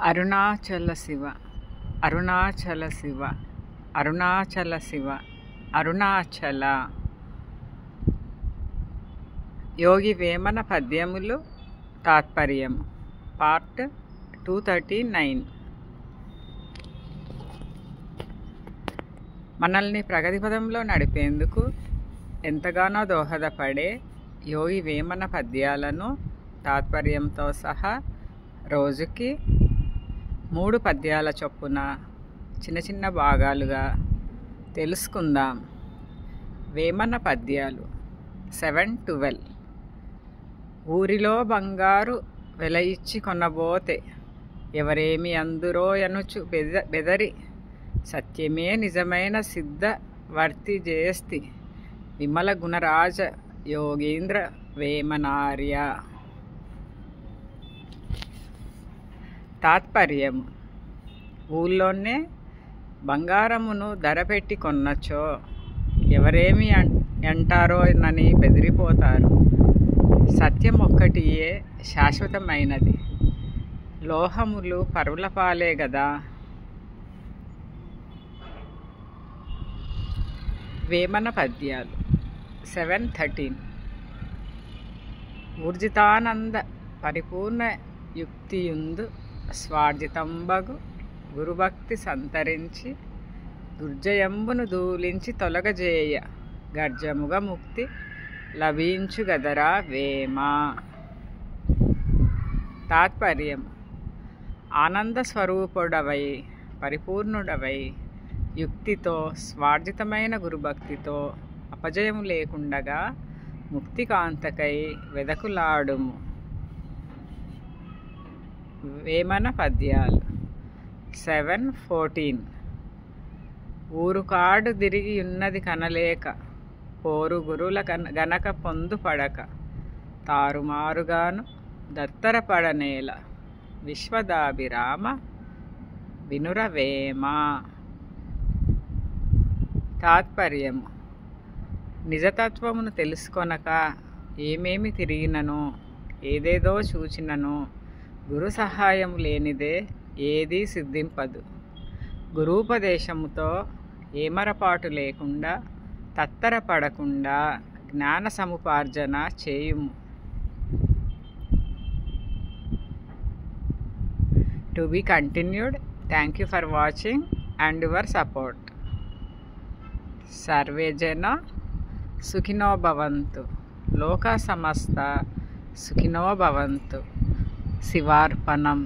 అరుణాచల శివ అరుణాచల శివ అరుణాచల శివ అరుణాచల. యోగి వేమన పద్యములు తాత్పర్యము పార్ట్ 239. మనల్ని ప్రగతి పదంలో నడిపేందుకు ఎంతగానో దోహదపడే యోగి వేమన పద్యాలను తాత్పర్యంతో సహా రోజుకి 3 పద్యాల చొప్పున చిన్న చిన్న భాగాలుగా తెలుసుకుందాం. వేమన పద్యాలు 7-12. ఊరిలో బంగారు వెలయిచ్చి కొనబోతే ఎవరేమి అందురో యనుచు బెదరి సత్యమే నిజమైన సిద్ధ వర్తి చేస్తి విమల గుణరాజ యోగీంద్ర వేమనార్య. తాత్పర్యము: ఊళ్ళోనే బంగారమును ధర పెట్టి కొన్నచో ఎవరేమి అంటారోనని బెదిరిపోతారు. సత్యం ఒక్కటియే శాశ్వతమైనది. లోహములు పరుల పాలే గదా. వేమన పద్యాలు 7-13. ఊర్జితానంద పరిపూర్ణ యుక్తియుందు స్వార్జితంబగు గురుభక్తి సంతరించి దుర్జయంబును దూలించి తొలగజేయ గర్జముగ ముక్తి లభించుగదరా వేమ. తాత్పర్యం: ఆనంద స్వరూపుడవై పరిపూర్ణుడవై యుక్తితో స్వార్జితమైన గురుభక్తితో అపజయము లేకుండగా ముక్తికాంతకై వెదకులాడుము. వేమన పద్యాలు 7-14. ఊరుకాడు దిరిగి ఉన్నది కనలేక పోరు గురుల గనక పొందు పడక తారుమారుగాను దత్తరపడనేల విశ్వదాభిరామ వినురవేమ. తాత్పర్యము: నిజతత్వమును తెలుసుకొనక ఏమేమి తిరిగినను ఏదేదో చూచినను గురు సహాయము లేనిదే ఏదీ సిద్ధింపదు. గురూపదేశముతో ఏమరపాటు లేకుండా తత్తరపడకుండా జ్ఞాన సముపార్జన చేయుము. To be continued. Thank you for watching and your support. Survey జన సుఖినో భవంతు. లోక సమస్త సుఖినో భవంతు. శివార్పణం.